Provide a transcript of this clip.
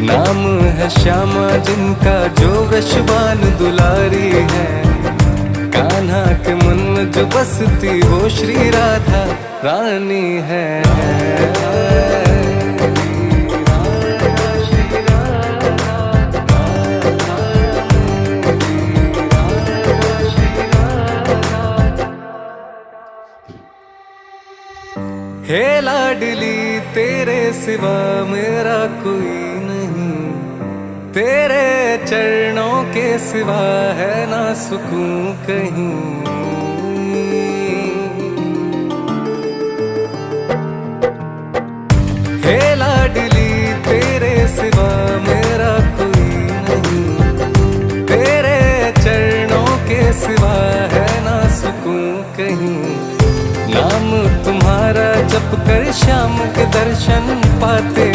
नाम है श्यामा जिनका जो वृषभान दुलारी है। कान्हा के मन में जो बसती वो श्री राधा रानी है। हे लाडली तेरे सिवा मेरा कोई नहीं, तेरे चरणों के सिवा है ना सुकून कहीं। हे लाडली तेरे सिवा मेरा कोई नहीं, तेरे चरणों के सिवा है ना सुकून कहीं। नाम तुम्हारा जप कर श्याम के दर्शन पाते